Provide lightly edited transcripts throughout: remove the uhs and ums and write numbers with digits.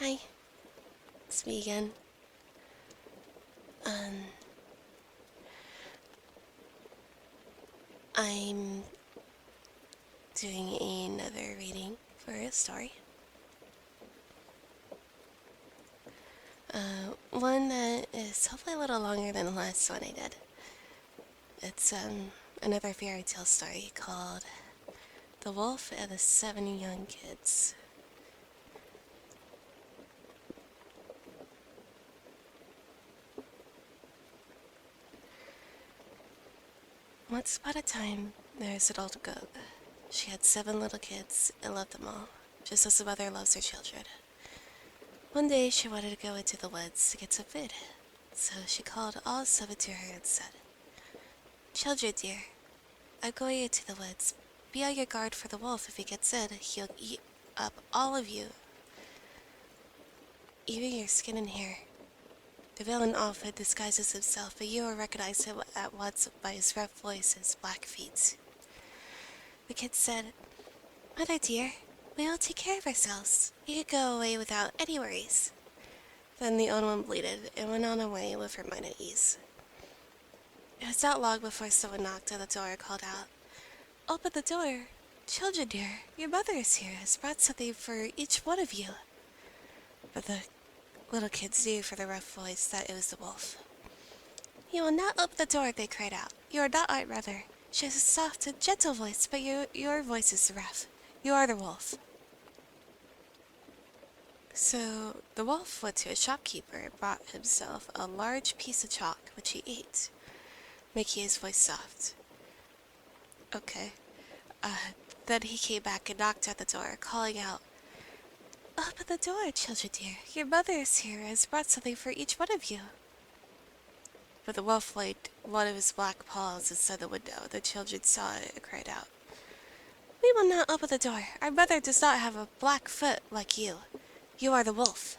Hi, it's me again. Um, I'm doing another reading for a story. One that is hopefully a little longer than the last one I did. It's another fairy tale story called The Wolf and the Seven Young Kids. Once upon a time, there was an old goat. She had 7 little kids and loved them all, just as a mother loves her children. One day, she wanted to go into the woods to get some food, so she called all 7 to her and said, "Children dear, I'm going into the woods. Be on your guard for the wolf. If he gets in, he'll eat up all of you, even your skin and hair. The villain often disguises himself, but you will recognize him at once by his rough voice and his black feet." The kid said, "Mother dear, we will take care of ourselves. You can go away without any worries." Then the old one bleated and went on her way with her mind at ease. It was not long before someone knocked on the door and called out, "Open the door. Children dear, your mother is here, has brought something for each one of you." But the little kids knew from the rough voice that it was the wolf. "You will not open the door," they cried out. "You are not my mother. She has a soft and gentle voice, but your voice is rough. You are the wolf." So the wolf went to a shopkeeper and bought himself a large piece of chalk, which he ate, making his voice soft. Okay. Uh, then he came back and knocked at the door, calling out, "Open the door, children dear. Your mother is here and has brought something for each one of you." But the wolf laid one of his black paws inside the window. The children saw it and cried out, "We will not open the door. Our mother does not have a black foot like you. You are the wolf."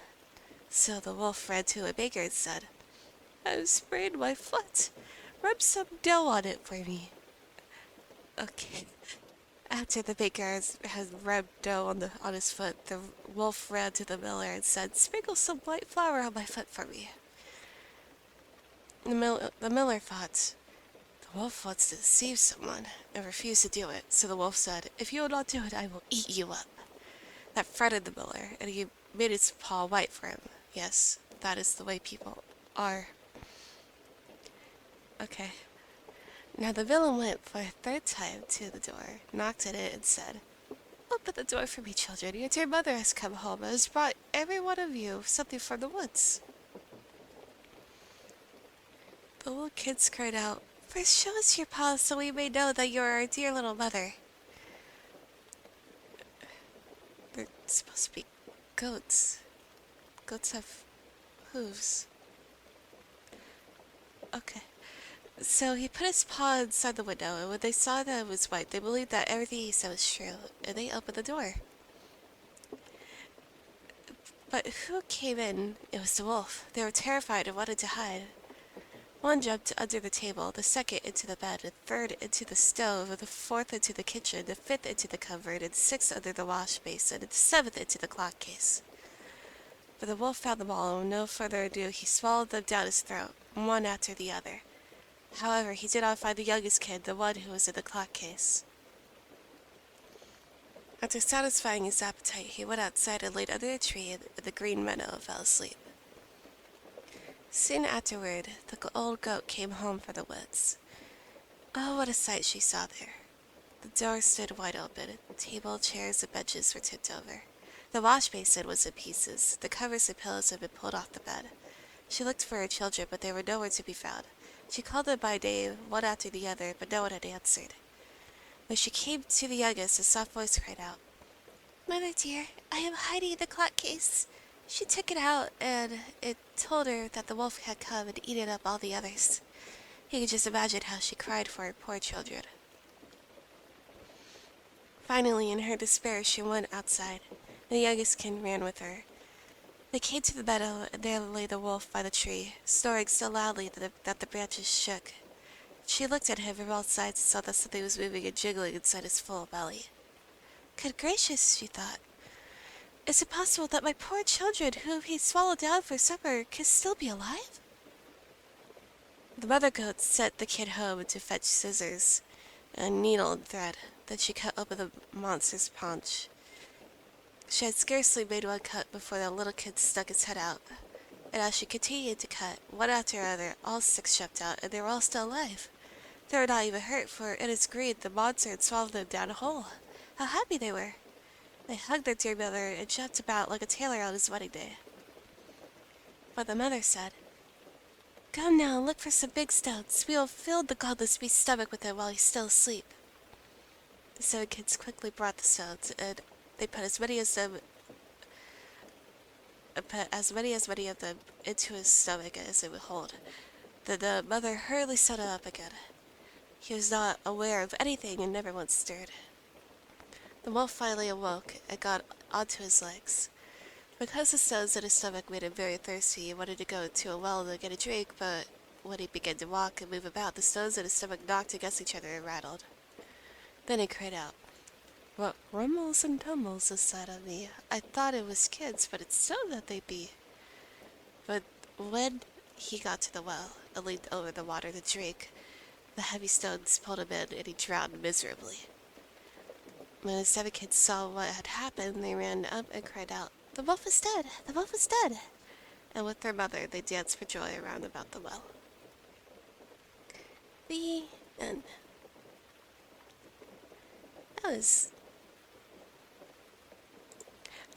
So the wolf ran to a baker and said, "I've sprained my foot. Rub some dough on it for me." Okay. After the baker has rubbed dough on his foot, the wolf ran to the miller and said, "Sprinkle some white flour on my foot for me." The miller thought, "The wolf wants to deceive someone," and refused to do it. So the wolf said, "If you will not do it, I will eat you up." That frightened the miller, and he made his paw white for him. Yes, that is the way people are. Okay. Now the villain went for a third time to the door, knocked at it, and said, "Open the door for me, children. Your dear mother has come home and has brought every one of you something from the woods." The little kids cried out, "First show us your paws so we may know that you are our dear little mother." They're supposed to be goats. Goats have hooves. Okay. So he put his paw inside the window, and when they saw that it was white, they believed that everything he said was true, and they opened the door. But who came in? It was the wolf. They were terrified and wanted to hide. One jumped under the table, the second into the bed, the third into the stove, the fourth into the kitchen, the fifth into the cupboard, and the sixth under the wash basin, and the seventh into the clock case. But the wolf found them all, and with no further ado he swallowed them down his throat, one after the other. However, he did not find the youngest kid, the one who was in the clock case. After satisfying his appetite, he went outside and laid under a tree in the green meadow and fell asleep. Soon afterward, the old goat came home from the woods. Oh, what a sight she saw there! The door stood wide open. Table, chairs, and benches were tipped over. The wash basin was in pieces. The covers and pillows had been pulled off the bed. She looked for her children, but they were nowhere to be found. She called them by name, one after the other, but no one had answered. When she came to the youngest, a soft voice cried out, "Mother dear, I am hiding in the clock case." She took it out, and it told her that the wolf had come and eaten up all the others. You could just imagine how she cried for her poor children. Finally, in her despair, she went outside, and the youngest kid ran with her. They came to the meadow, and there lay the wolf by the tree, snoring so loudly that the branches shook. She looked at him from all sides and saw that something was moving and jiggling inside his full belly. Good gracious, she thought. Is it possible that my poor children, whom he swallowed down for supper, can still be alive? The mother goat sent the kid home to fetch scissors, a needle and thread. Then she cut open the monster's paunch. She had scarcely made one cut before the little kid stuck its head out. And as she continued to cut, one after another, all six jumped out, and they were all still alive. They were not even hurt, for in its greed, the monster had swallowed them down whole. How happy they were! They hugged their dear mother and jumped about like a tailor on his wedding day. But the mother said, "Come now and look for some big stones. We will fill the godless beast's stomach with them while he's still asleep." The 7 kids quickly brought the stones, and they put as many of them into his stomach as it would hold. Then the mother hurriedly sat up again. He was not aware of anything and never once stirred. The wolf finally awoke and got onto his legs. Because the stones in his stomach made him very thirsty, he wanted to go to a well to get a drink, but when he began to walk and move about, the stones in his stomach knocked against each other and rattled. Then he cried out, "What rumbles and tumbles inside of me? I thought it was kids, but it's stone that they be." But when he got to the well and leaned over the water to drink, the heavy stones pulled him in and he drowned miserably. When the 7 kids saw what had happened, they ran up and cried out, "The wolf is dead! The wolf is dead!" And with their mother, they danced for joy around about the well. The end. That was...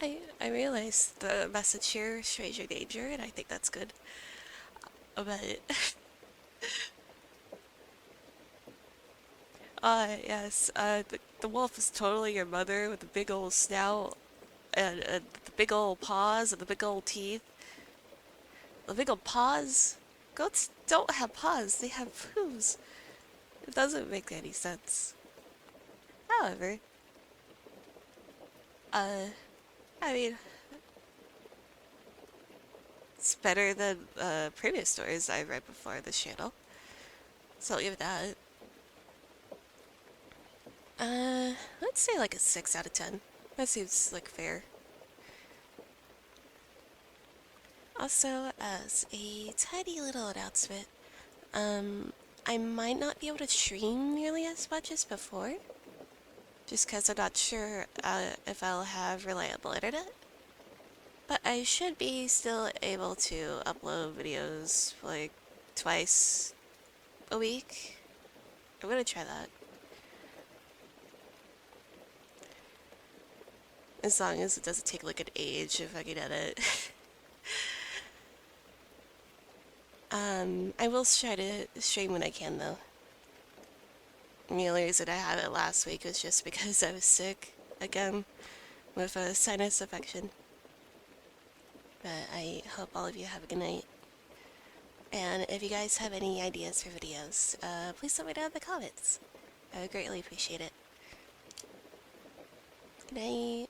I realized the message here, stranger danger, and I think that's good. But... yes, the wolf is totally your mother with the big old snout and the big old paws and the big old teeth. The big old paws? Goats don't have paws, they have hooves. It doesn't make any sense. However, I mean, it's better than previous stories I've read before this channel. So I'll give it that. Let's say like a 6 out of 10. That seems like fair. Also, as a tiny little announcement, I might not be able to stream nearly as much as before, just because I'm not sure if I'll have reliable internet. But I should be still able to upload videos like twice a week. I'm gonna try that. As long as it doesn't take like an age if I can edit. I will try to stream when I can though. The only reason I had it last week was just because I was sick again with a sinus infection. But I hope all of you have a good night. And if you guys have any ideas for videos, please let me know in the comments. I would greatly appreciate it. Good night.